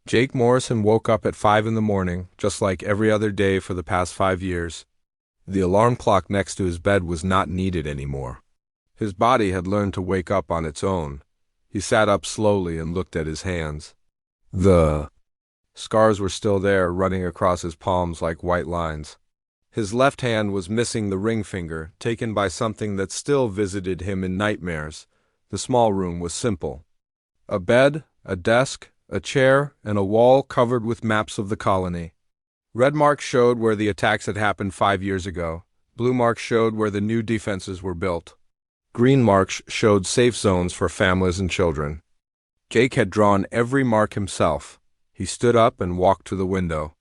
Jake Morrison woke up at 5 in the morning, just like every other day for the past 5 years. The alarm clock next to his bed was not needed anymore. His body had learned to wake up on its own. He sat up slowly and looked at his hands. The scars were still there, running across his palms like white lines. His left hand was missing the ring finger, taken by something that still visited him in nightmares. The small room was simple. A bed, a desk, a chair, and a wall covered with maps of the colony. Red marks showed where the attacks had happened 5 years ago. Blue marks showed where the new defenses were built. Green marks showed safe zones for families and children. Jake had drawn every mark himself. He stood up and walked to the window.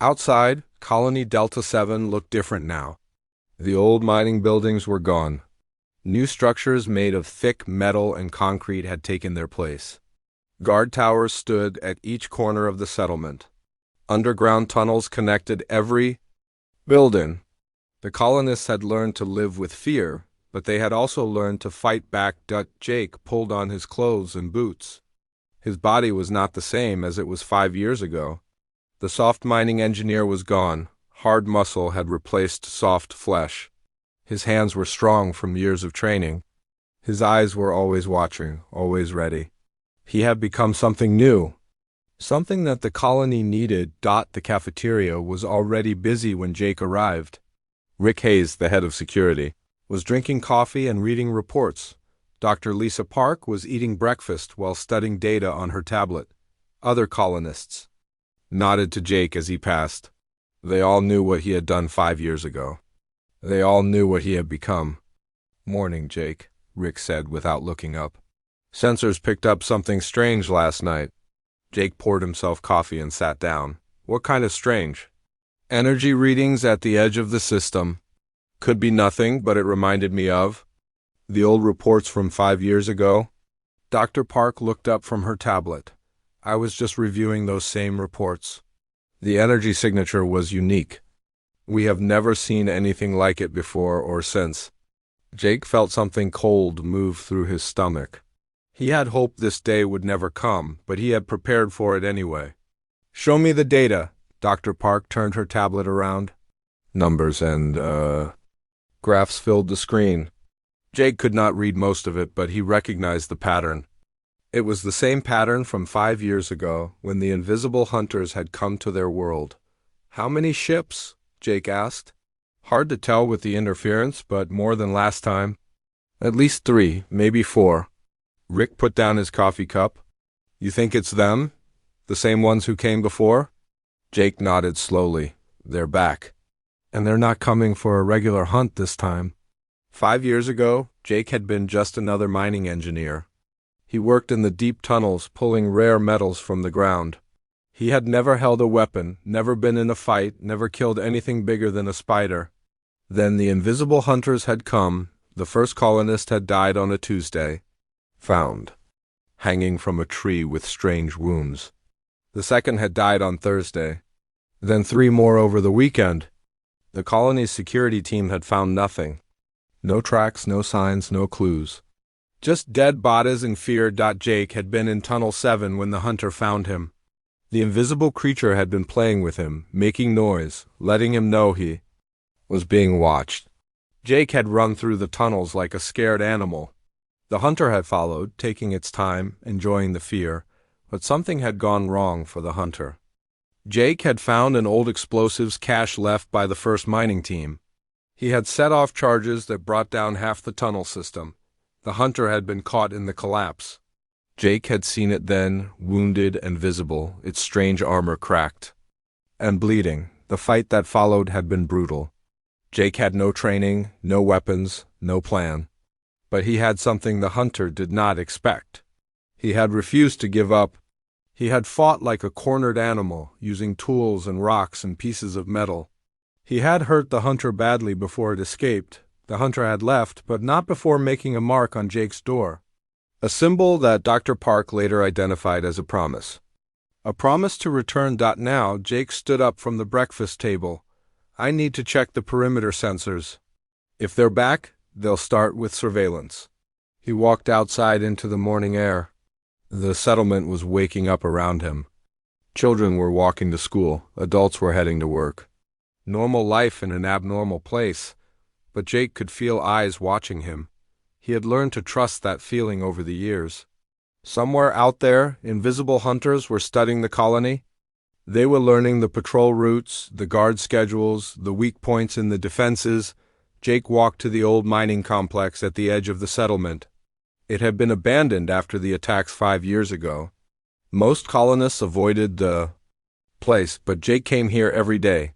Outside, Colony Delta 7 looked different now. The old mining buildings were gone. New structures made of thick metal and concrete had taken their place. Guard towers stood at each corner of the settlement. Underground tunnels connected every building. The colonists had learned to live with fear, but they had also learned to fight back. Jake pulled on his clothes and boots. His body was not the same as it was 5 years ago. The soft mining engineer was gone. Hard muscle had replaced soft flesh. His hands were strong from years of training. His eyes were always watching, always ready. He had become something new, something that the colony needed. The cafeteria was already busy when Jake arrived. Rick Hayes, the head of security, was drinking coffee and reading reports. Dr. Lisa Park was eating breakfast while studying data on her tablet. Other colonists nodded to Jake as he passed. They all knew what he had done 5 years ago. They all knew what he had become. "Morning, Jake," Rick said without looking up. "Sensors picked up something strange last night." Jake poured himself coffee and sat down. "What kind of strange?" "Energy readings at the edge of the system. Could be nothing, but it reminded me of the old reports from 5 years ago." Dr. Park looked up from her tablet. "I was just reviewing those same reports. The energy signature was unique. We have never seen anything like it before or since." Jake felt something cold move through his stomach. He had hoped this day would never come, but he had prepared for it anyway. "Show me the data." Dr. Park turned her tablet around. Numbers and, graphs filled the screen. Jake could not read most of it, but he recognized the pattern. It was the same pattern from 5 years ago, when the invisible hunters had come to their world. "How many ships?" Jake asked. "Hard to tell with the interference, but more than last time." "At least 3, maybe 4. Rick put down his coffee cup. "You think it's them? The same ones who came before?" Jake nodded slowly. "They're back. And they're not coming for a regular hunt this time." 5 years ago, Jake had been just another mining engineer. He worked in the deep tunnels, pulling rare metals from the ground. He had never held a weapon, never been in a fight, never killed anything bigger than a spider. Then the invisible hunters had come. The first colonist had died on a Tuesday. Found hanging from a tree with strange wounds. The second had died on Thursday. Then 3 more over the weekend. The colony's security team had found nothing. No tracks, no signs, no clues. Just dead bodies and fear. Jake had been in Tunnel 7 when the hunter found him. The invisible creature had been playing with him, making noise, letting him know he was being watched. Jake had run through the tunnels like a scared animal. The hunter had followed, taking its time, enjoying the fear, but something had gone wrong for the hunter. Jake had found an old explosives cache left by the first mining team. He had set off charges that brought down half the tunnel system. The hunter had been caught in the collapse. Jake had seen it then, wounded and visible, its strange armor cracked and bleeding. The fight that followed had been brutal. Jake had no training, no weapons, no plan. But he had something the hunter did not expect. He had refused to give up. He had fought like a cornered animal, using tools and rocks and pieces of metal. He had hurt the hunter badly before it escaped. The hunter had left, but not before making a mark on Jake's door. A symbol that Dr. Park later identified as a promise. A promise to return. Now, Jake stood up from the breakfast table. "I need to check the perimeter sensors. If they're back, they'll start with surveillance." He walked outside into the morning air. The settlement was waking up around him. Children were walking to school, adults were heading to work. Normal life in an abnormal place, but Jake could feel eyes watching him. He had learned to trust that feeling over the years. Somewhere out there, invisible hunters were studying the colony. They were learning the patrol routes, the guard schedules, the weak points in the defenses. Jake walked to the old mining complex at the edge of the settlement. It had been abandoned after the attacks 5 years ago. Most colonists avoided the place, but Jake came here every day.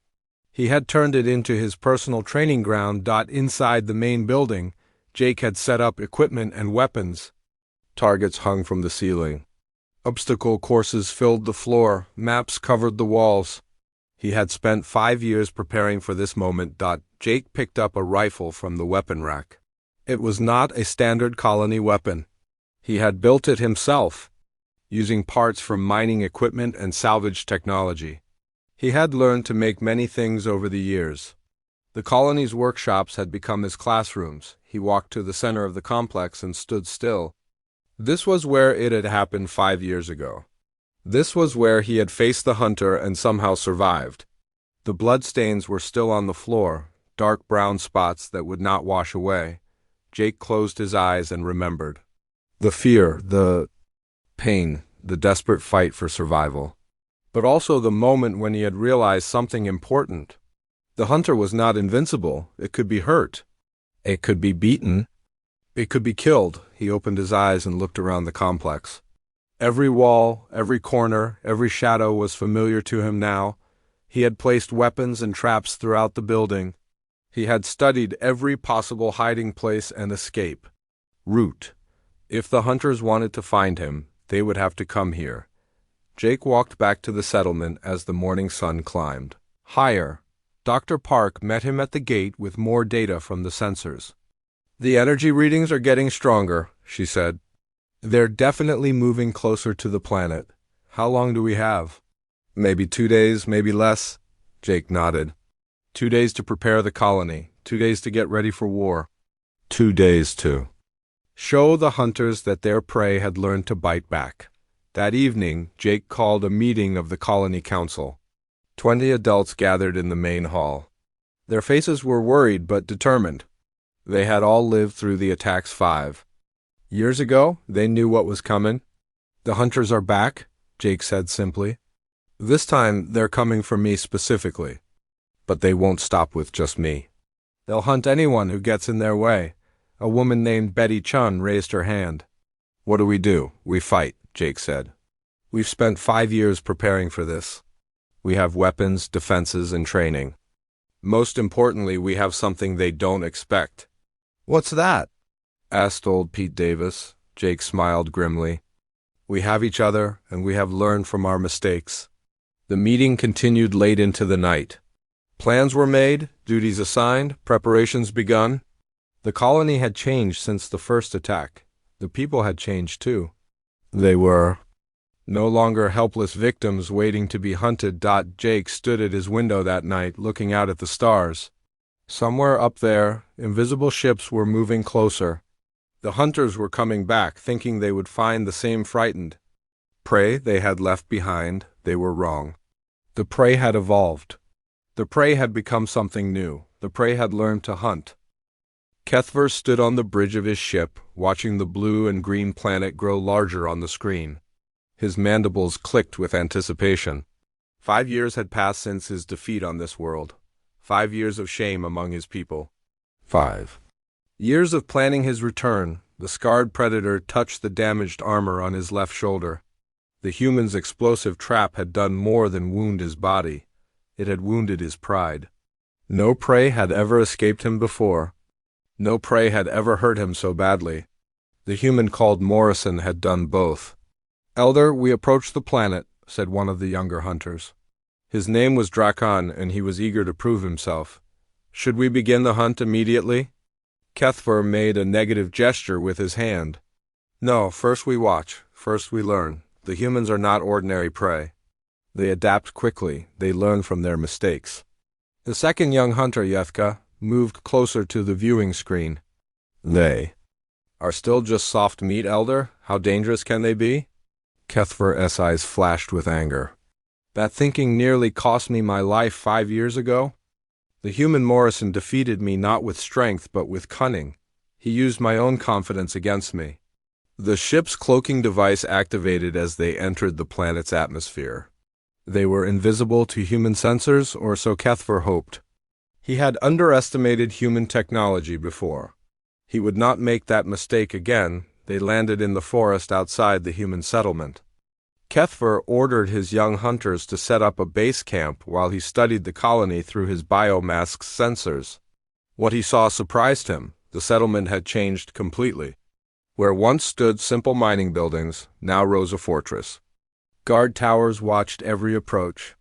He had turned it into his personal training ground. Inside the main building, Jake had set up equipment and weapons. Targets hung from the ceiling. Obstacle courses filled the floor, maps covered the walls. He had spent 5 years preparing for this moment. Jake picked up a rifle from the weapon rack. It was not a standard colony weapon. He had built it himself, using parts from mining equipment and salvage technology. He had learned to make many things over the years. The colony's workshops had become his classrooms. He walked to the center of the complex and stood still. This was where it had happened 5 years ago. This was where he had faced the hunter and somehow survived. The bloodstains were still on the floor, dark brown spots that would not wash away. Jake closed his eyes and remembered. The fear, the pain, the desperate fight for survival. But also the moment when he had realized something important. The hunter was not invincible. It could be hurt. It could be beaten. It could be killed. He opened his eyes and looked around the complex. Every wall, every corner, every shadow was familiar to him now. He had placed weapons and traps throughout the building. He had studied every possible hiding place and escape route. If the hunters wanted to find him, they would have to come here. Jake walked back to the settlement as the morning sun climbed higher. Dr. Park met him at the gate with more data from the sensors. "The energy readings are getting stronger," she said. "They're definitely moving closer to the planet. How long do we have?" "Maybe 2 days, maybe less." Jake nodded. 2 days to prepare the colony. 2 days to get ready for war. 2 days to show the hunters that their prey had learned to bite back. That evening, Jake called a meeting of the colony council. 20 adults gathered in the main hall. Their faces were worried but determined. They had all lived through the attacks 5 years ago. They knew what was coming. "The hunters are back," Jake said simply. "This time they're coming for me specifically. But they won't stop with just me. They'll hunt anyone who gets in their way." A woman named Betty Chun raised her hand. "What do? We fight," Jake said. "We've spent 5 years preparing for this. We have weapons, defenses, and training. Most importantly, we have something they don't expect." "What's that?" asked old Pete Davis. Jake smiled grimly. "We have each other, and we have learned from our mistakes." The meeting continued late into the night. Plans were made, duties assigned, preparations begun. The colony had changed since the first attack. The people had changed too. They were no longer helpless victims waiting to be hunted. Jake stood at his window that night, looking out at the stars. Somewhere up there, invisible ships were moving closer. The hunters were coming back, thinking they would find the same frightened prey they had left behind. They were wrong. The prey had evolved. The prey had become something new. The prey had learned to hunt. Kethver stood on the bridge of his ship, watching the blue and green planet grow larger on the screen. His mandibles clicked with anticipation. 5 years had passed since his defeat on this world. 5 years of shame among his people. 5 years of planning his return. The scarred predator touched the damaged armor on his left shoulder. The human's explosive trap had done more than wound his body. It had wounded his pride. No prey had ever escaped him before. No prey had ever hurt him so badly. The human called Morrison had done both. "Elder, we approached the planet," said one of the younger hunters. His name was Drakon, and he was eager to prove himself. "Should we begin the hunt immediately?" Kethver made a negative gesture with his hand. "No, first we watch. First we learn. The humans are not ordinary prey. They adapt quickly. They learn from their mistakes." The second young hunter, Yethka, moved closer to the viewing screen. "They are still just soft meat, Elder? How dangerous can they be?" Kethver's eyes flashed with anger. That thinking nearly cost me my life 5 years ago. The human Morrison defeated me not with strength but with cunning. He used my own confidence against me. The ship's cloaking device activated as they entered the planet's atmosphere. They were invisible to human sensors, or so Kethver hoped. He had underestimated human technology before. He would not make that mistake again. They landed in the forest outside the human settlement. Kethver ordered his young hunters to set up a base camp while he studied the colony through his biomask's sensors. What he saw surprised him. The settlement had changed completely. Where once stood simple mining buildings, now rose a fortress. Guard towers watched every approach.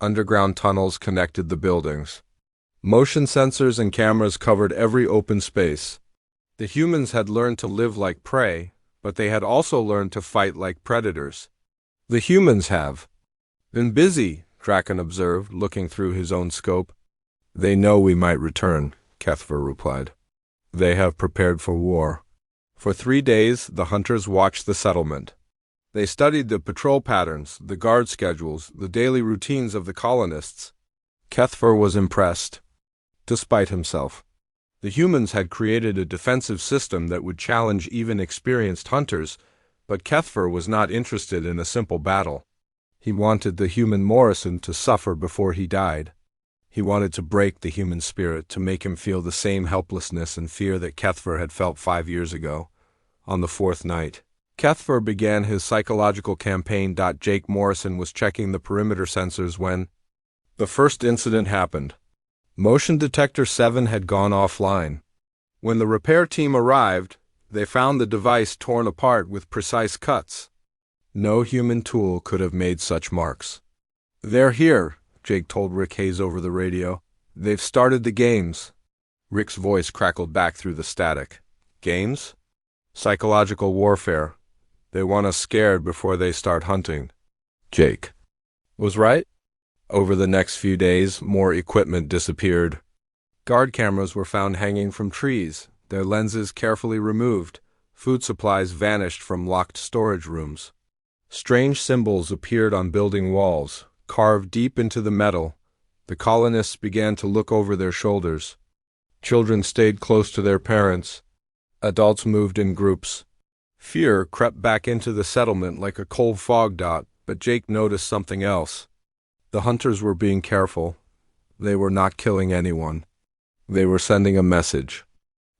Underground tunnels connected the buildings. Motion sensors and cameras covered every open space. The humans had learned to live like prey, but they had also learned to fight like predators. The humans have been busy, Draken observed, looking through his own scope. They know we might return, Kethver replied. They have prepared for war. For 3 days, the hunters watched the settlement. They studied the patrol patterns, the guard schedules, the daily routines of the colonists. Kethver was impressed, despite himself. The humans had created a defensive system that would challenge even experienced hunters, but Kethver was not interested in a simple battle. He wanted the human Morrison to suffer before he died. He wanted to break the human spirit, to make him feel the same helplessness and fear that Kethver had felt 5 years ago. On the 4th night, Kethver began his psychological campaign. Jake Morrison was checking the perimeter sensors when the first incident happened. Motion Detector 7 had gone offline. When the repair team arrived, they found the device torn apart with precise cuts. No human tool could have made such marks. They're here, Jake told Rick Hayes over the radio. They've started the games. Rick's voice crackled back through the static. Games? Psychological warfare. They want us scared before they start hunting. Jake was right. Over the next few days, more equipment disappeared. Guard cameras were found hanging from trees, their lenses carefully removed. Food supplies vanished from locked storage rooms. Strange symbols appeared on building walls, carved deep into the metal. The colonists began to look over their shoulders. Children stayed close to their parents. Adults moved in groups. Fear crept back into the settlement like a cold fog. But Jake noticed something else. The hunters were being careful. They were not killing anyone. They were sending a message.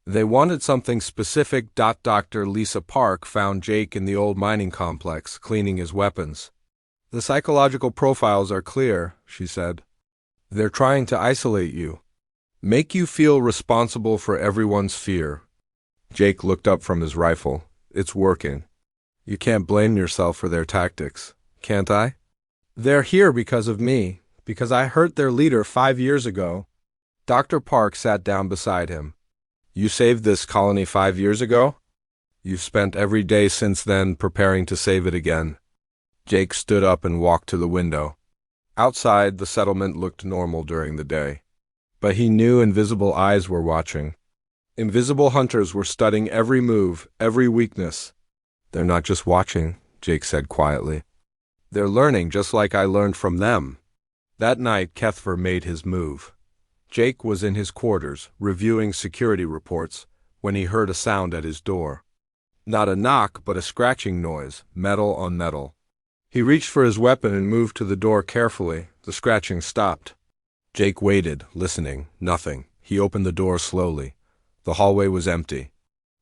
They wanted something specific. Dr. Lisa Park found Jake in the old mining complex, cleaning his weapons. The psychological profiles are clear, she said. They're trying to isolate you. Make you feel responsible for everyone's fear. Jake looked up from his rifle. It's working. You can't blame yourself for their tactics, can't I? They're here because of me, because I hurt their leader 5 years ago. Dr. Park sat down beside him. You saved this colony 5 years ago? You've spent every day since then preparing to save it again. Jake stood up and walked to the window. Outside, the settlement looked normal during the day. But he knew invisible eyes were watching. Invisible hunters were studying every move, every weakness. They're not just watching, Jake said quietly. They're learning just like I learned from them. That night, Kethver made his move. Jake was in his quarters, reviewing security reports, when he heard a sound at his door. Not a knock, but a scratching noise, metal on metal. He reached for his weapon and moved to the door carefully. The scratching stopped. Jake waited, listening. Nothing. He opened the door slowly. The hallway was empty.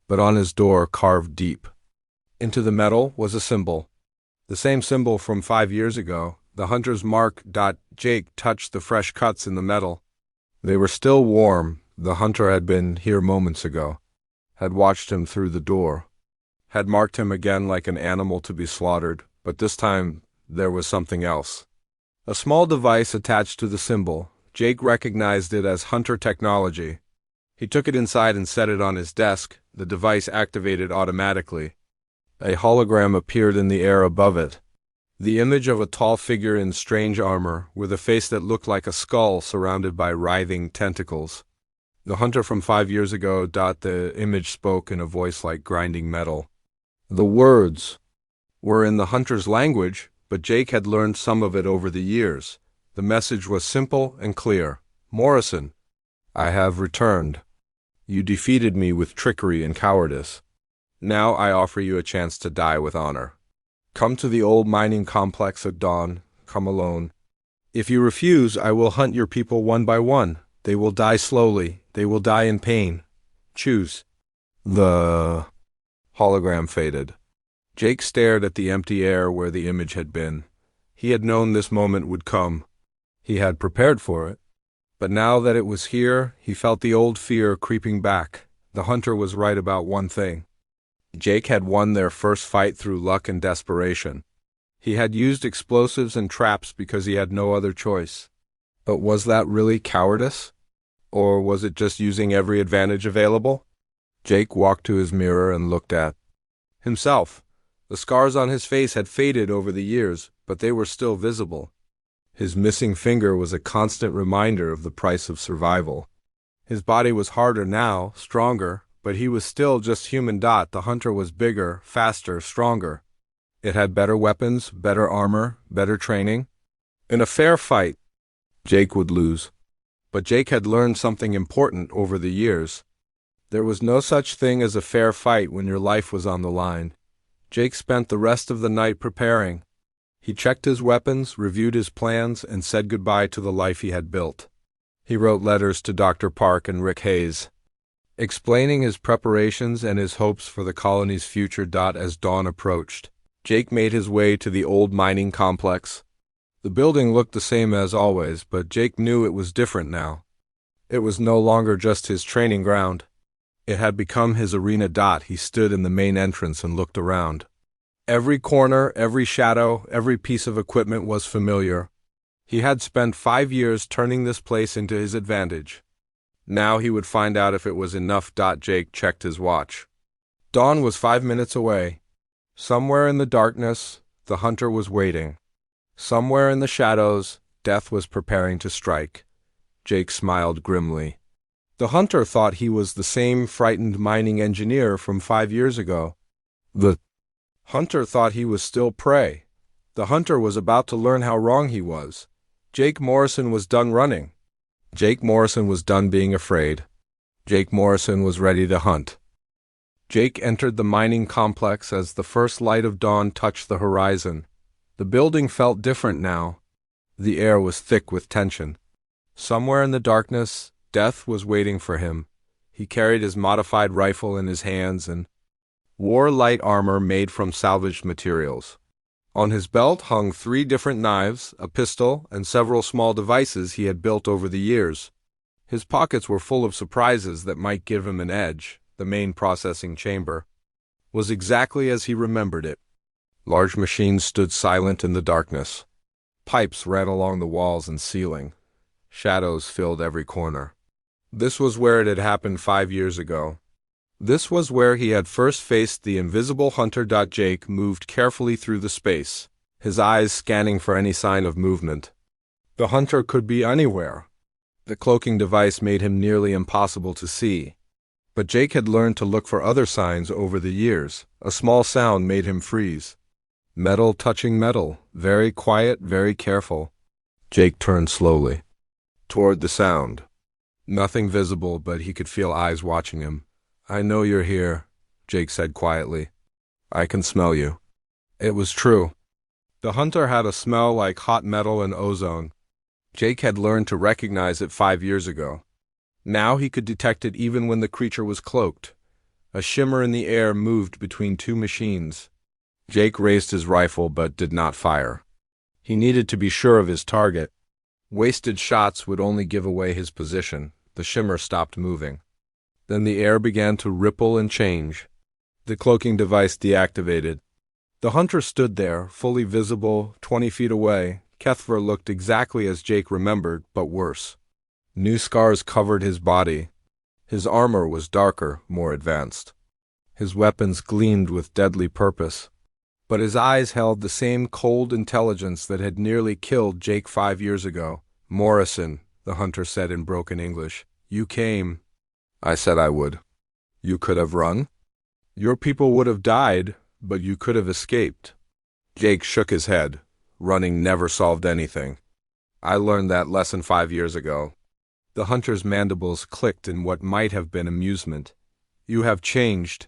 But on his door, carved deep into the metal, was a symbol. The same symbol from 5 years ago, the hunter's mark. Jake touched the fresh cuts in the metal. They were still warm. The hunter had been here moments ago, had watched him through the door, had marked him again like an animal to be slaughtered, but this time there was something else. A small device attached to the symbol. Jake recognized it as hunter technology. He took it inside and set it on his desk. The device activated automatically. A hologram appeared in the air above it. The image of a tall figure in strange armor, with a face that looked like a skull surrounded by writhing tentacles. The hunter from 5 years ago. The image spoke in a voice like grinding metal. The words were in the hunter's language, but Jake had learned some of it over the years. The message was simple and clear. Morrison, I have returned. You defeated me with trickery and cowardice. Now I offer you a chance to die with honor. Come to the old mining complex at dawn. Come alone. If you refuse, I will hunt your people one by one. They will die slowly. They will die in pain. Choose. The hologram faded. Jake stared at the empty air where the image had been. He had known this moment would come. He had prepared for it. But now that it was here, he felt the old fear creeping back. The hunter was right about one thing. Jake had won their first fight through luck and desperation. He had used explosives and traps because he had no other choice. But was that really cowardice? Or was it just using every advantage available? Jake walked to his mirror and looked at himself. The scars on his face had faded over the years, but they were still visible. His missing finger was a constant reminder of the price of survival. His body was harder now, stronger, but he was still just human. The hunter was bigger, faster, stronger. It had better weapons, better armor, better training. In a fair fight, Jake would lose. But Jake had learned something important over the years. There was no such thing as a fair fight when your life was on the line. Jake spent the rest of the night preparing. He checked his weapons, reviewed his plans, and said goodbye to the life he had built. He wrote letters to Dr. Park and Rick Hayes, explaining his preparations and his hopes for the colony's future. As dawn approached, Jake made his way to the old mining complex. The building looked the same as always, but Jake knew it was different now. It was no longer just his training ground. It had become his arena. He stood in the main entrance and looked around. Every corner, every shadow, every piece of equipment was familiar. He had spent 5 years turning this place into his advantage. Now he would find out if it was enough. Jake checked his watch. Dawn was 5 minutes away. Somewhere in the darkness, the hunter was waiting. Somewhere in the shadows, death was preparing to strike. Jake smiled grimly. The hunter thought he was the same frightened mining engineer from 5 years ago. The hunter thought he was still prey. The hunter was about to learn how wrong he was. Jake Morrison was done running. Jake Morrison was done being afraid. Jake Morrison was ready to hunt. Jake entered the mining complex as the first light of dawn touched the horizon. The building felt different now. The air was thick with tension. Somewhere in the darkness, death was waiting for him. He carried his modified rifle in his hands and wore light armor made from salvaged materials. On his belt hung 3 different knives, a pistol, and several small devices he had built over the years. His pockets were full of surprises that might give him an edge. The main processing chamber was exactly as he remembered it. Large machines stood silent in the darkness. Pipes ran along the walls and ceiling. Shadows filled every corner. This was where it had happened 5 years ago. This was where he had first faced the invisible hunter. Jake moved carefully through the space, his eyes scanning for any sign of movement. The hunter could be anywhere. The cloaking device made him nearly impossible to see. But Jake had learned to look for other signs over the years. A small sound made him freeze. Metal touching metal, very quiet, very careful. Jake turned slowly toward the sound. Nothing visible, but he could feel eyes watching him. "I know you're here," Jake said quietly. "I can smell you." It was true. The hunter had a smell like hot metal and ozone. Jake had learned to recognize it 5 years ago. Now he could detect it even when the creature was cloaked. A shimmer in the air moved between 2 machines. Jake raised his rifle but did not fire. He needed to be sure of his target. Wasted shots would only give away his position. The shimmer stopped moving. Then the air began to ripple and change. The cloaking device deactivated. The hunter stood there, fully visible, 20 feet away. Kethver looked exactly as Jake remembered, but worse. New scars covered his body. His armor was darker, more advanced. His weapons gleamed with deadly purpose. But his eyes held the same cold intelligence that had nearly killed Jake 5 years ago. "Morrison," the hunter said in broken English, "you came." "I said I would." "You could have run? Your people would have died, but you could have escaped." Jake shook his head. Running never solved anything. I learned that lesson 5 years ago. The hunter's mandibles clicked in what might have been amusement. You have changed.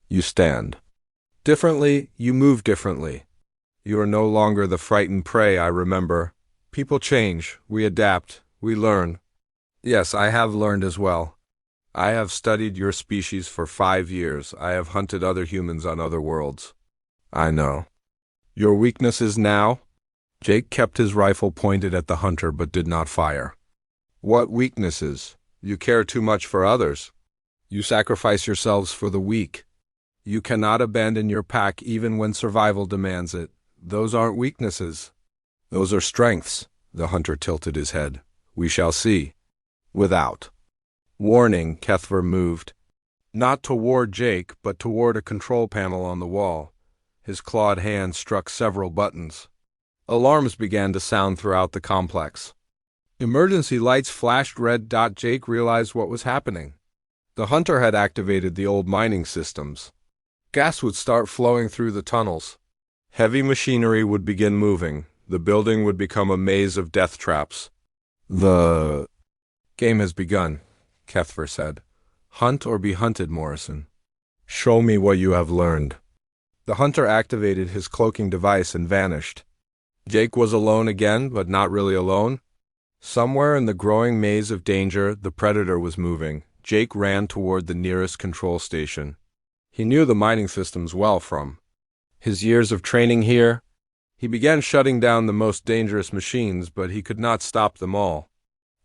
You stand differently, you move differently. You are no longer the frightened prey I remember. People change, we adapt, we learn. Yes, I have learned as well. I have studied your species for 5 years. I have hunted other humans on other worlds. I know. Your weaknesses now? Jake kept his rifle pointed at the hunter but did not fire. What weaknesses? You care too much for others. You sacrifice yourselves for the weak. You cannot abandon your pack even when survival demands it. Those aren't weaknesses. Those are strengths. The hunter tilted his head. We shall see. Without warning, Kethver moved. Not toward Jake, but toward a control panel on the wall. His clawed hand struck several buttons. Alarms began to sound throughout the complex. Emergency lights flashed red. Jake realized what was happening. The hunter had activated the old mining systems. Gas would start flowing through the tunnels. Heavy machinery would begin moving. The building would become a maze of death traps. The game has begun, Kethver said. Hunt or be hunted, Morrison. Show me what you have learned. The hunter activated his cloaking device and vanished. Jake was alone again, but not really alone. Somewhere in the growing maze of danger, the predator was moving. Jake ran toward the nearest control station. He knew the mining systems well from his years of training here. He began shutting down the most dangerous machines, but he could not stop them all.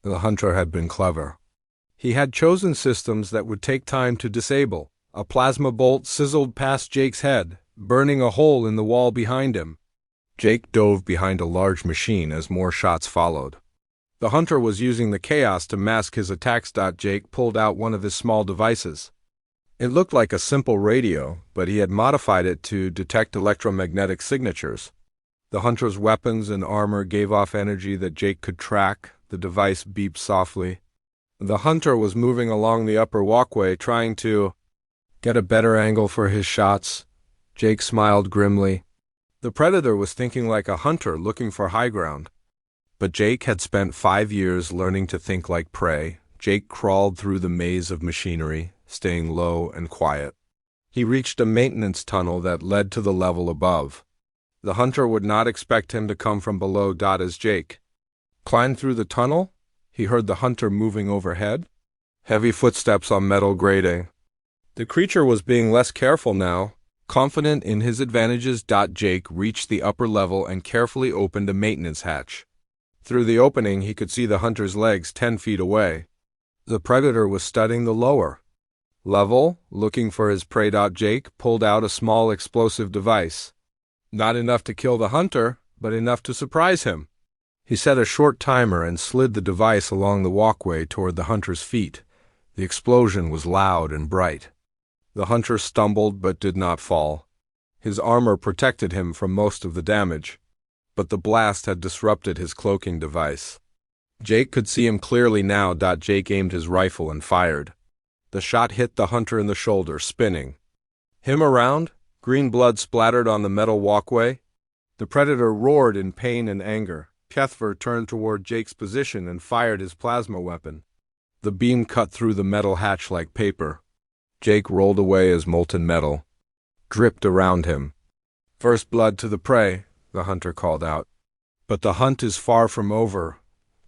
The hunter had been clever. He had chosen systems that would take time to disable. A plasma bolt sizzled past Jake's head, burning a hole in the wall behind him. Jake dove behind a large machine as more shots followed. The hunter was using the chaos to mask his attacks. Jake pulled out one of his small devices. It looked like a simple radio, but he had modified it to detect electromagnetic signatures. The hunter's weapons and armor gave off energy that Jake could track. The device beeped softly. The hunter was moving along the upper walkway, trying to get a better angle for his shots. Jake smiled grimly. The predator was thinking like a hunter looking for high ground. But Jake had spent 5 years learning to think like prey. Jake crawled through the maze of machinery, staying low and quiet. He reached a maintenance tunnel that led to the level above. The hunter would not expect him to come from below. As Jake climbed through the tunnel, he heard the hunter moving overhead. Heavy footsteps on metal grating. The creature was being less careful now. Confident in his advantages, Jake reached the upper level and carefully opened a maintenance hatch. Through the opening, he could see the hunter's legs 10 feet away. The predator was studying the lower level, looking for his prey. Jake pulled out a small explosive device. Not enough to kill the hunter, but enough to surprise him. He set a short timer and slid the device along the walkway toward the hunter's feet. The explosion was loud and bright. The hunter stumbled but did not fall. His armor protected him from most of the damage, but the blast had disrupted his cloaking device. Jake could see him clearly now. Jake aimed his rifle and fired. The shot hit the hunter in the shoulder, spinning him around. Green blood splattered on the metal walkway. The predator roared in pain and anger. Kethver turned toward Jake's position and fired his plasma weapon. The beam cut through the metal hatch like paper. Jake rolled away as molten metal dripped around him. First blood to the prey, the hunter called out. But the hunt is far from over.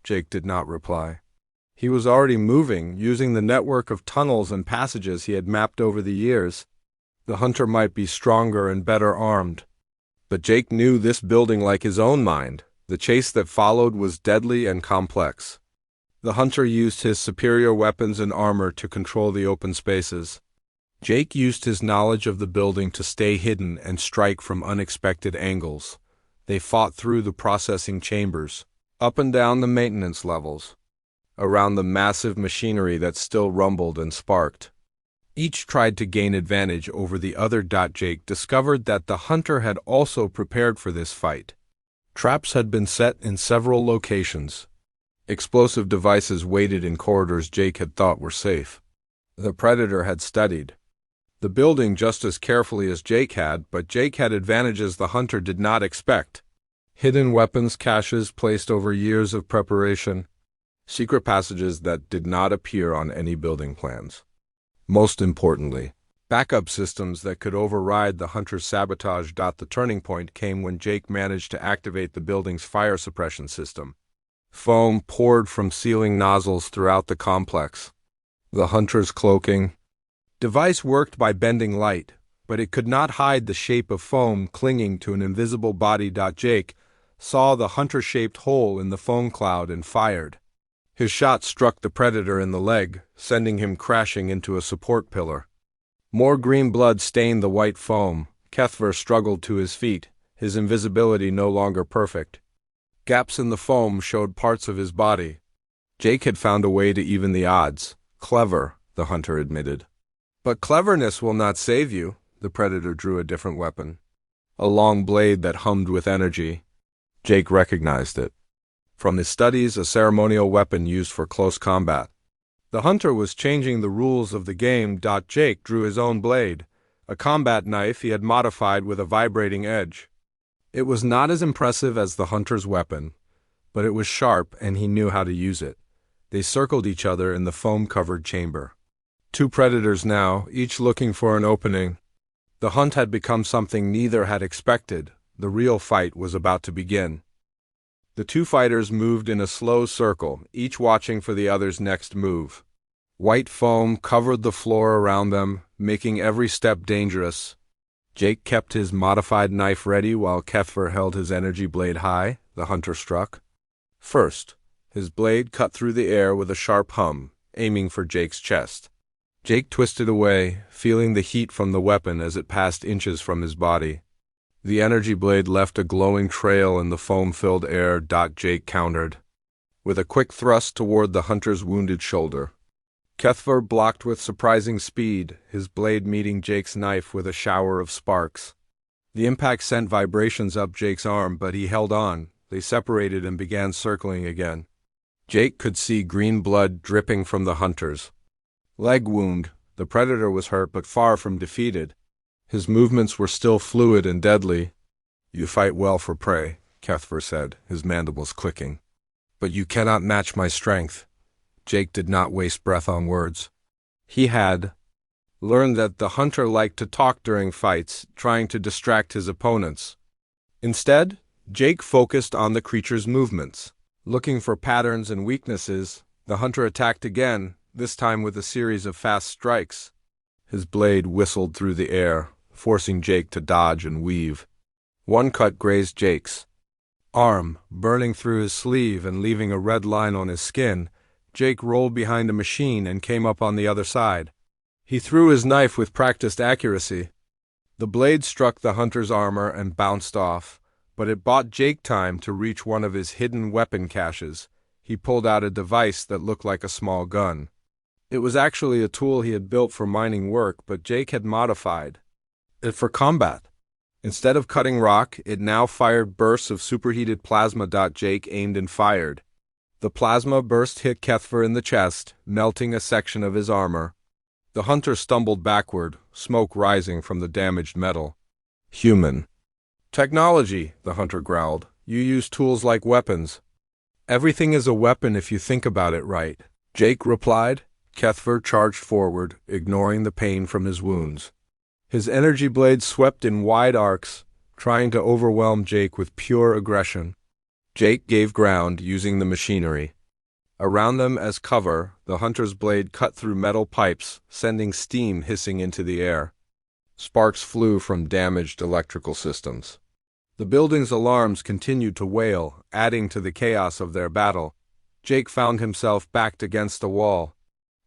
Jake did not reply. He was already moving, using the network of tunnels and passages he had mapped over the years. The hunter might be stronger and better armed. But Jake knew this building like his own mind. The chase that followed was deadly and complex. The hunter used his superior weapons and armor to control the open spaces. Jake used his knowledge of the building to stay hidden and strike from unexpected angles. They fought through the processing chambers, up and down the maintenance levels, around the massive machinery that still rumbled and sparked. Each tried to gain advantage over the other. Jake discovered that the hunter had also prepared for this fight. Traps had been set in several locations. Explosive devices waited in corridors Jake had thought were safe. The predator had studied the building just as carefully as Jake had, but Jake had advantages the hunter did not expect. Hidden weapons caches placed over years of preparation, secret passages that did not appear on any building plans. Most importantly, backup systems that could override the hunter's sabotage. The turning point came when Jake managed to activate the building's fire suppression system. Foam poured from ceiling nozzles throughout the complex. The hunter's cloaking device worked by bending light, but it could not hide the shape of foam clinging to an invisible body. Jake saw the hunter-shaped hole in the foam cloud and fired. His shot struck the predator in the leg, sending him crashing into a support pillar. More green blood stained the white foam. Kethver struggled to his feet, his invisibility no longer perfect. Gaps in the foam showed parts of his body. Jake had found a way to even the odds. Clever, the hunter admitted. But cleverness will not save you. The predator drew a different weapon. A long blade that hummed with energy. Jake recognized it. From his studies, a ceremonial weapon used for close combat. The hunter was changing the rules of the game. Jake drew his own blade, a combat knife he had modified with a vibrating edge. It was not as impressive as the hunter's weapon, but it was sharp and he knew how to use it. They circled each other in the foam-covered chamber. Two predators now, each looking for an opening. The hunt had become something neither had expected. The real fight was about to begin. The two fighters moved in a slow circle, each watching for the other's next move. White foam covered the floor around them, making every step dangerous. Jake kept his modified knife ready while Kethver held his energy blade high. The hunter struck. First, his blade cut through the air with a sharp hum, aiming for Jake's chest. Jake twisted away, feeling the heat from the weapon as it passed inches from his body. The energy blade left a glowing trail in the foam-filled air. Jake countered, with a quick thrust toward the hunter's wounded shoulder. Kethver blocked with surprising speed, his blade meeting Jake's knife with a shower of sparks. The impact sent vibrations up Jake's arm, but he held on. They separated and began circling again. Jake could see green blood dripping from the hunter's leg wound. The predator was hurt but far from defeated. His movements were still fluid and deadly. "You fight well for prey," Kethver said, his mandibles clicking. "But you cannot match my strength." Jake did not waste breath on words. He had learned that the hunter liked to talk during fights, trying to distract his opponents. Instead, Jake focused on the creature's movements. Looking for patterns and weaknesses, the hunter attacked again, this time with a series of fast strikes. His blade whistled through the air, forcing Jake to dodge and weave. One cut grazed Jake's arm, burning through his sleeve and leaving a red line on his skin. Jake rolled behind a machine and came up on the other side. He threw his knife with practiced accuracy. The blade struck the hunter's armor and bounced off, but it bought Jake time to reach one of his hidden weapon caches. He pulled out a device that looked like a small gun. It was actually a tool he had built for mining work, but Jake had modified it for combat. Instead of cutting rock, it now fired bursts of superheated plasma. Jake aimed and fired. The plasma burst hit Kethver in the chest, melting a section of his armor. The hunter stumbled backward, smoke rising from the damaged metal. "Human technology," the hunter growled. "You use tools like weapons." "Everything is a weapon if you think about it right," Jake replied. Kethver charged forward, ignoring the pain from his wounds. His energy blade swept in wide arcs, trying to overwhelm Jake with pure aggression. Jake gave ground, using the machinery. Around them as cover, the hunter's blade cut through metal pipes, sending steam hissing into the air. Sparks flew from damaged electrical systems. The building's alarms continued to wail, adding to the chaos of their battle. Jake found himself backed against a wall.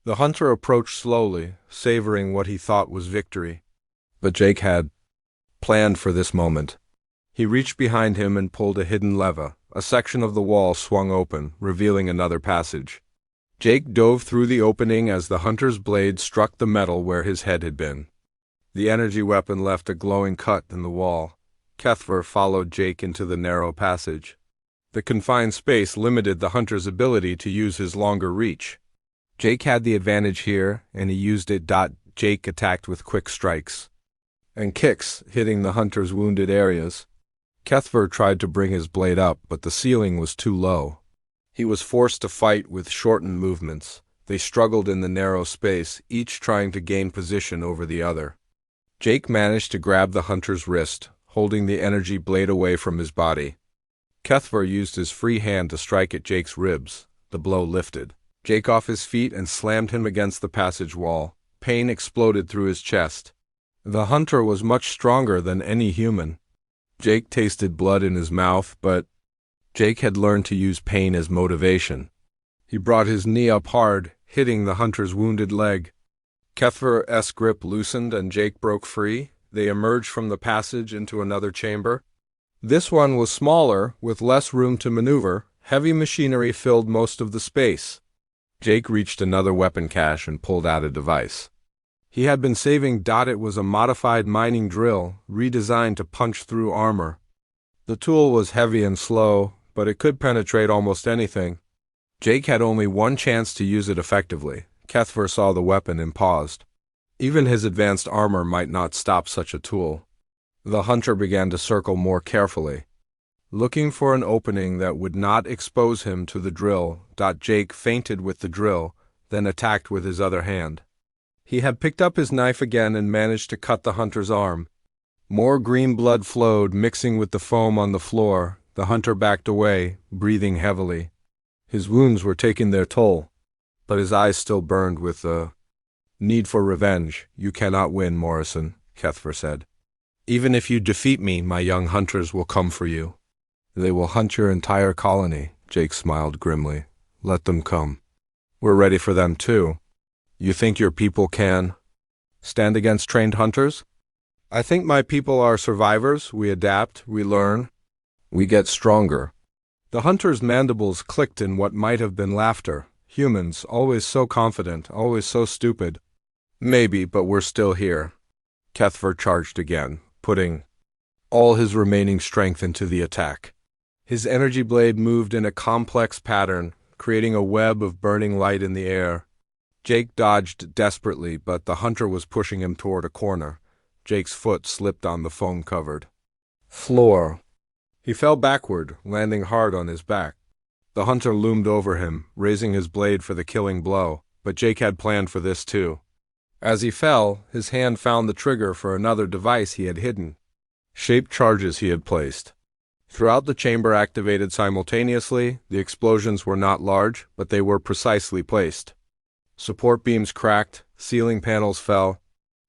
The hunter approached slowly, savoring what he thought was victory. But Jake had planned for this moment. He reached behind him and pulled a hidden lever. A section of the wall swung open, revealing another passage. Jake dove through the opening as the hunter's blade struck the metal where his head had been. The energy weapon left a glowing cut in the wall. Kethver followed Jake into the narrow passage. The confined space limited the hunter's ability to use his longer reach. Jake had the advantage here, and he used it. Jake attacked with quick strikes and kicks, hitting the hunter's wounded areas. Kethver tried to bring his blade up, but the ceiling was too low. He was forced to fight with shortened movements. They struggled in the narrow space, each trying to gain position over the other. Jake managed to grab the hunter's wrist, holding the energy blade away from his body. Kethver used his free hand to strike at Jake's ribs. The blow lifted Jake off his feet and slammed him against the passage wall. Pain exploded through his chest. The hunter was much stronger than any human. Jake tasted blood in his mouth, but Jake had learned to use pain as motivation. He brought his knee up hard, hitting the hunter's wounded leg. Kethver's grip loosened and Jake broke free. They emerged from the passage into another chamber. This one was smaller, with less room to maneuver. Heavy machinery filled most of the space. Jake reached another weapon cache and pulled out a device. He had been saving. It was a modified mining drill, redesigned to punch through armor. The tool was heavy and slow, but it could penetrate almost anything. Jake had only one chance to use it effectively. Kethver saw the weapon and paused. Even his advanced armor might not stop such a tool. The hunter began to circle more carefully, looking for an opening that would not expose him to the drill. Jake feinted with the drill, then attacked with his other hand. He had picked up his knife again and managed to cut the hunter's arm. More green blood flowed, mixing with the foam on the floor. The hunter backed away, breathing heavily. His wounds were taking their toll, but his eyes still burned with the need for revenge. "You cannot win, Morrison," Kethver said. "Even if you defeat me, my young hunters will come for you. They will hunt your entire colony." Jake smiled grimly. "Let them come. We're ready for them too. You think your people can stand against trained hunters? I think my people are survivors. We adapt, we learn, we get stronger." The hunter's mandibles clicked in what might have been laughter. Humans, always so confident, always so stupid. "Maybe, but we're still here." Kethver charged again, putting all his remaining strength into the attack. His energy blade moved in a complex pattern, creating a web of burning light in the air. Jake dodged desperately, but the hunter was pushing him toward a corner. Jake's foot slipped on the foam-covered floor. He fell backward, landing hard on his back. The hunter loomed over him, raising his blade for the killing blow, but Jake had planned for this too. As he fell, his hand found the trigger for another device he had hidden. Shaped charges he had placed throughout the chamber activated simultaneously. The explosions were not large, but they were precisely placed. Support beams cracked, ceiling panels fell.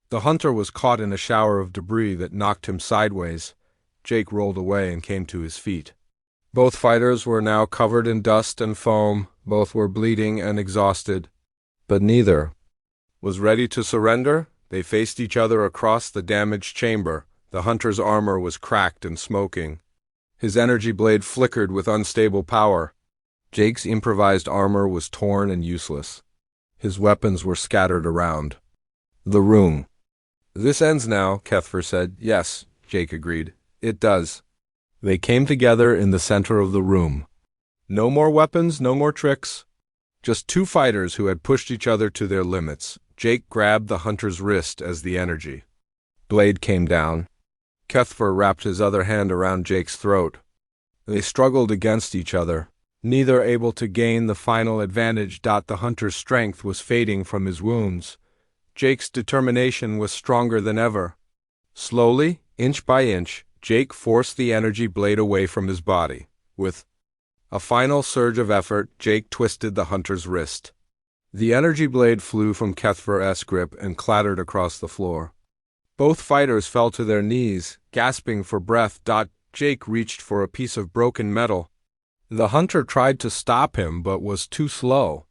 The hunter was caught in a shower of debris that knocked him sideways. Jake rolled away and came to his feet. Both fighters were now covered in dust and foam. Both were bleeding and exhausted, but neither was ready to surrender. They faced each other across the damaged chamber. The hunter's armor was cracked and smoking. His energy blade flickered with unstable power. Jake's improvised armor was torn and useless. His weapons were scattered around the room. "This ends now," Kethver said. "Yes," Jake agreed. "It does." They came together in the center of the room. No more weapons, no more tricks. Just two fighters who had pushed each other to their limits. Jake grabbed the hunter's wrist as the energy blade came down. Kethver wrapped his other hand around Jake's throat. They struggled against each other, neither able to gain the final advantage. The hunter's strength was fading from his wounds. Jake's determination was stronger than ever. Slowly, inch by inch, Jake forced the energy blade away from his body. With a final surge of effort, Jake twisted the hunter's wrist. The energy blade flew from Kethver's grip and clattered across the floor. Both fighters fell to their knees, gasping for breath. Jake reached for a piece of broken metal. The hunter tried to stop him, but was too slow.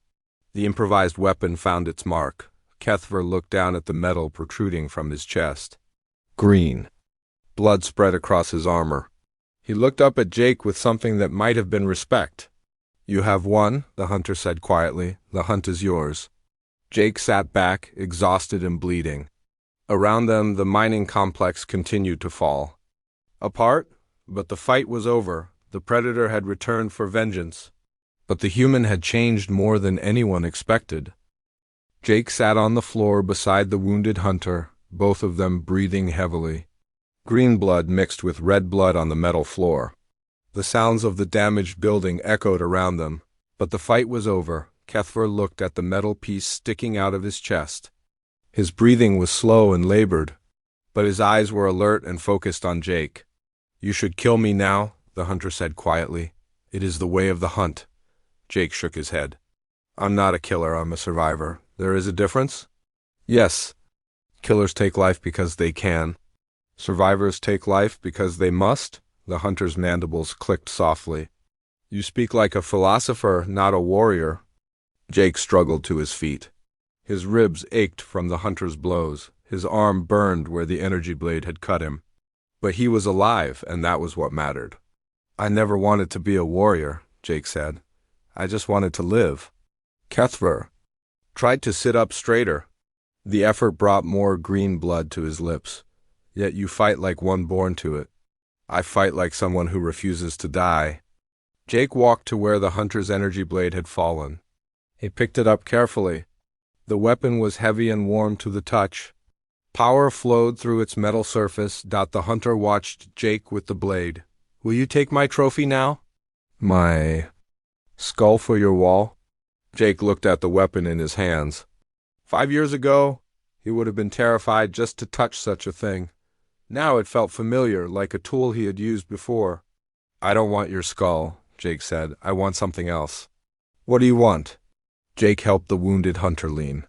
The improvised weapon found its mark. Kethver looked down at the metal protruding from his chest. Green. Blood spread across his armor. He looked up at Jake with something that might have been respect. "You have won," the hunter said quietly. "The hunt is yours." Jake sat back, exhausted and bleeding. Around them, the mining complex continued to fall apart, but the fight was over. The predator had returned for vengeance. But the human had changed more than anyone expected. Jake sat on the floor beside the wounded hunter, both of them breathing heavily. Green blood mixed with red blood on the metal floor. The sounds of the damaged building echoed around them, but the fight was over. Kethver looked at the metal piece sticking out of his chest. His breathing was slow and labored, but his eyes were alert and focused on Jake. "You should kill me now," the hunter said quietly. "It is the way of the hunt." Jake shook his head. "I'm not a killer, I'm a survivor. There is a difference?" "Yes. Killers take life because they can. Survivors take life because they must." The hunter's mandibles clicked softly. "You speak like a philosopher, not a warrior." Jake struggled to his feet. His ribs ached from the hunter's blows. His arm burned where the energy blade had cut him. But he was alive, and that was what mattered. "I never wanted to be a warrior," Jake said. "I just wanted to live." Kethver tried to sit up straighter. The effort brought more green blood to his lips. "Yet you fight like one born to it." "I fight like someone who refuses to die." Jake walked to where the hunter's energy blade had fallen. He picked it up carefully. The weapon was heavy and warm to the touch. Power flowed through its metal surface. The hunter watched Jake with the blade. "Will you take my trophy now?" "My skull for your wall?" Jake looked at the weapon in his hands. 5 years ago, he would have been terrified just to touch such a thing. Now it felt familiar, like a tool he had used before. "I don't want your skull," Jake said. "I want something else." "What do you want?" Jake helped the wounded hunter lean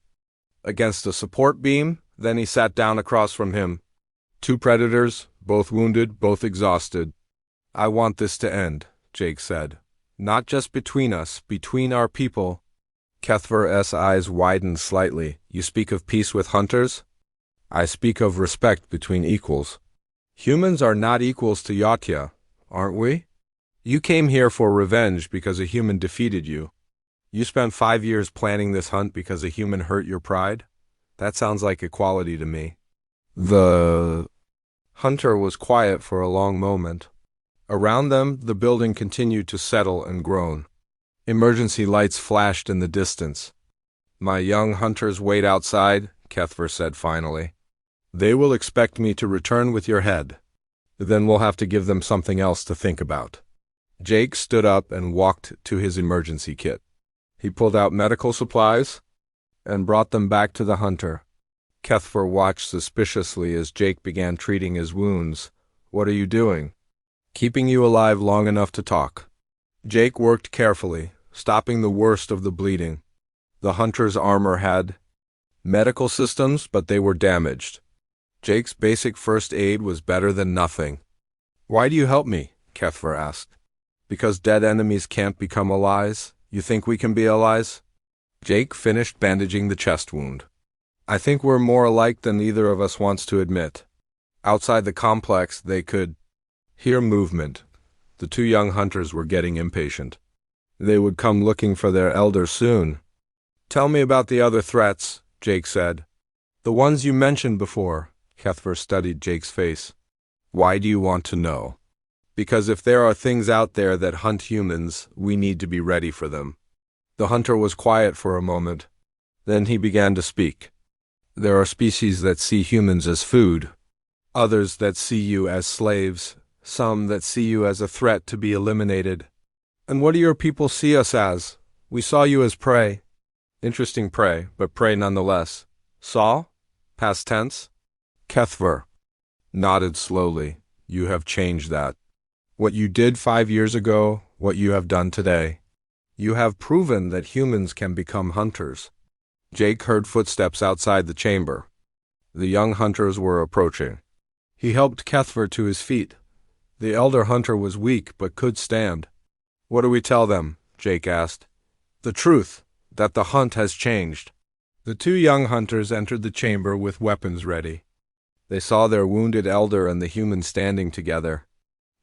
against a support beam. Then he sat down across from him. Two predators, both wounded, both exhausted. "I want this to end," Jake said. "Not just between us, between our people." Kethver's eyes widened slightly. "You speak of peace with hunters?" "I speak of respect between equals. Humans are not equals to Yatya, aren't we? You came here for revenge because a human defeated you. You spent 5 years planning this hunt because a human hurt your pride? That sounds like equality to me." The hunter was quiet for a long moment. Around them, the building continued to settle and groan. Emergency lights flashed in the distance. "My young hunters wait outside," Kethver said finally. "They will expect me to return with your head. Then we'll have to give them something else to think about." Jake stood up and walked to his emergency kit. He pulled out medical supplies and brought them back to the hunter. Kethver watched suspiciously as Jake began treating his wounds. "What are you doing?" "Keeping you alive long enough to talk." Jake worked carefully, stopping the worst of the bleeding. The hunter's armor had medical systems, but they were damaged. Jake's basic first aid was better than nothing. "Why do you help me?" Kethver asked. "Because dead enemies can't become allies. You think we can be allies?" Jake finished bandaging the chest wound. "I think we're more alike than either of us wants to admit." Outside the complex, they could hear movement. The two young hunters were getting impatient. They would come looking for their elder soon. "Tell me about the other threats," Jake said. "The ones you mentioned before." Kethver studied Jake's face. "Why do you want to know?" "Because if there are things out there that hunt humans, we need to be ready for them." The hunter was quiet for a moment. Then he began to speak. "There are species that see humans as food, others that see you as slaves, some that see you as a threat to be eliminated. And what do your people see us as?" "We saw you as prey." "Interesting prey, but prey nonetheless." "Saw?" Past tense? Kethver nodded slowly. "You have changed that. What you did 5 years ago, what you have done today. You have proven that humans can become hunters." Jake heard footsteps outside the chamber. The young hunters were approaching. He helped Kethver to his feet. The elder hunter was weak but could stand. "What do we tell them?" Jake asked. "The truth, that the hunt has changed." The two young hunters entered the chamber with weapons ready. They saw their wounded elder and the human standing together.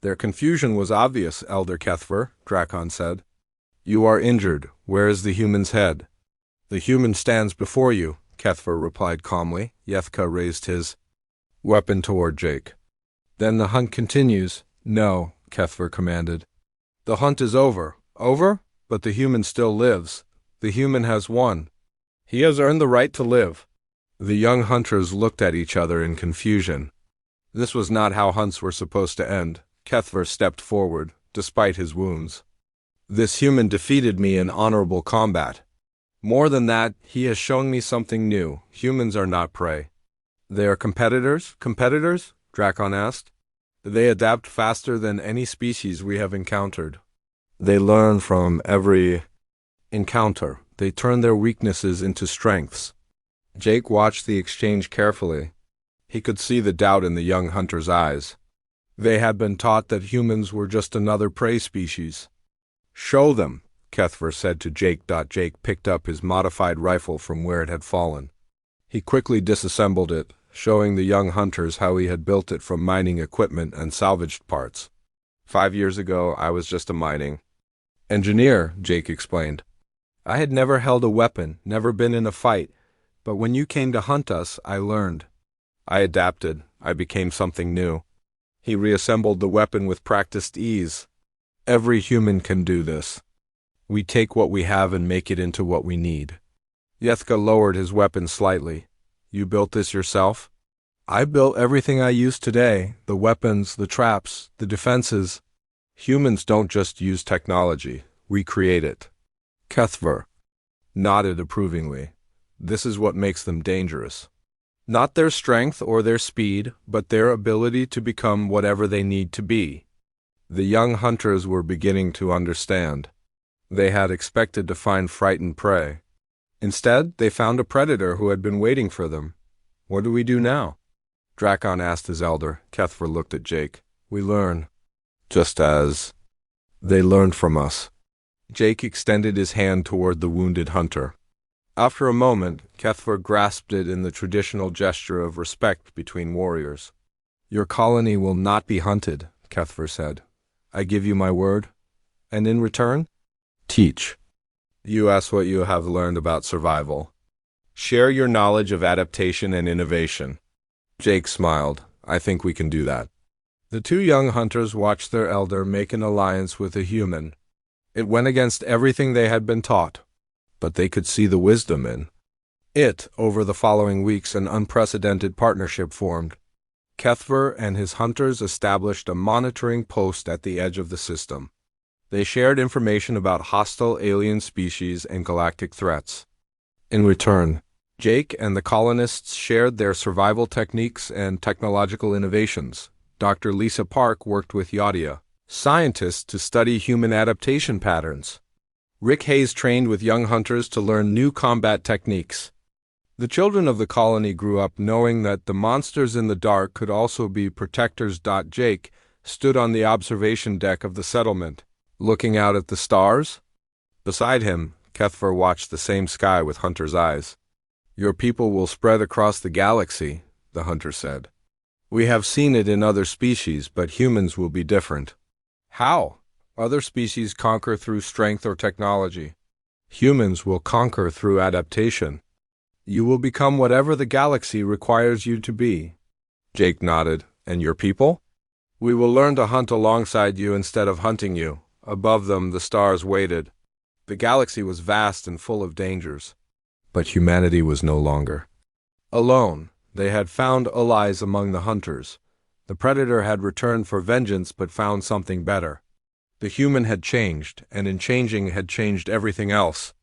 "Their confusion was obvious, Elder Kethver," Drakon said. "You are injured. Where is the human's head?" "The human stands before you," Kethver replied calmly. Yethka raised his weapon toward Jake. "Then the hunt continues." "No," Kethver commanded. "The hunt is over." "Over? But the human still lives. The human has won. He has earned the right to live." The young hunters looked at each other in confusion. This was not how hunts were supposed to end. Kethver stepped forward, despite his wounds. This human defeated me in honorable combat. More than that, he has shown me something new. Humans are not prey. They are competitors? Competitors? Drakon asked. They adapt faster than any species we have encountered. They learn from every encounter. They turn their weaknesses into strengths. Jake watched the exchange carefully. He could see the doubt in the young hunter's eyes. They had been taught that humans were just another prey species. Show them, Kethver said to Jake. Jake picked up his modified rifle from where it had fallen. He quickly disassembled it, showing the young hunters how he had built it from mining equipment and salvaged parts. 5 years ago, I was just a mining engineer, Jake explained. I had never held a weapon, never been in a fight, but when you came to hunt us, I learned. I adapted. I became something new. He reassembled the weapon with practiced ease. Every human can do this. We take what we have and make it into what we need. Yethka lowered his weapon slightly. You built this yourself? I built everything I use today, the weapons, the traps, the defenses. Humans don't just use technology, we create it. Kethver nodded approvingly. This is what makes them dangerous. Not their strength or their speed, but their ability to become whatever they need to be. The young hunters were beginning to understand. They had expected to find frightened prey. Instead, they found a predator who had been waiting for them. What do we do now? Drakon asked his elder. Kethver looked at Jake. We learn. Just as they learned from us. Jake extended his hand toward the wounded hunter. After a moment, Kethver grasped it in the traditional gesture of respect between warriors. Your colony will not be hunted, Kethver said. I give you my word. And in return? Teach. You ask what you have learned about survival. Share your knowledge of adaptation and innovation. Jake smiled. I think we can do that. The two young hunters watched their elder make an alliance with a human. It went against everything they had been taught, but they could see the wisdom in it. Over the following weeks, an unprecedented partnership formed. Kethver and his hunters established a monitoring post at the edge of the system. They shared information about hostile alien species and galactic threats. In return, Jake and the colonists shared their survival techniques and technological innovations. Dr. Lisa Park worked with Yadia, scientists to study human adaptation patterns. Rick Hayes trained with young hunters to learn new combat techniques. The children of the colony grew up knowing that the monsters in the dark could also be protectors. Jake stood on the observation deck of the settlement, looking out at the stars. Beside him, Kethver watched the same sky with hunter's eyes. Your people will spread across the galaxy, the hunter said. We have seen it in other species, but humans will be different. How? Other species conquer through strength or technology. Humans will conquer through adaptation. You will become whatever the galaxy requires you to be. Jake nodded. And your people? We will learn to hunt alongside you instead of hunting you. Above them, the stars waited. The galaxy was vast and full of dangers. But humanity was no longer alone. They had found allies among the hunters. The predator had returned for vengeance but found something better. The human had changed, and in changing had changed everything else.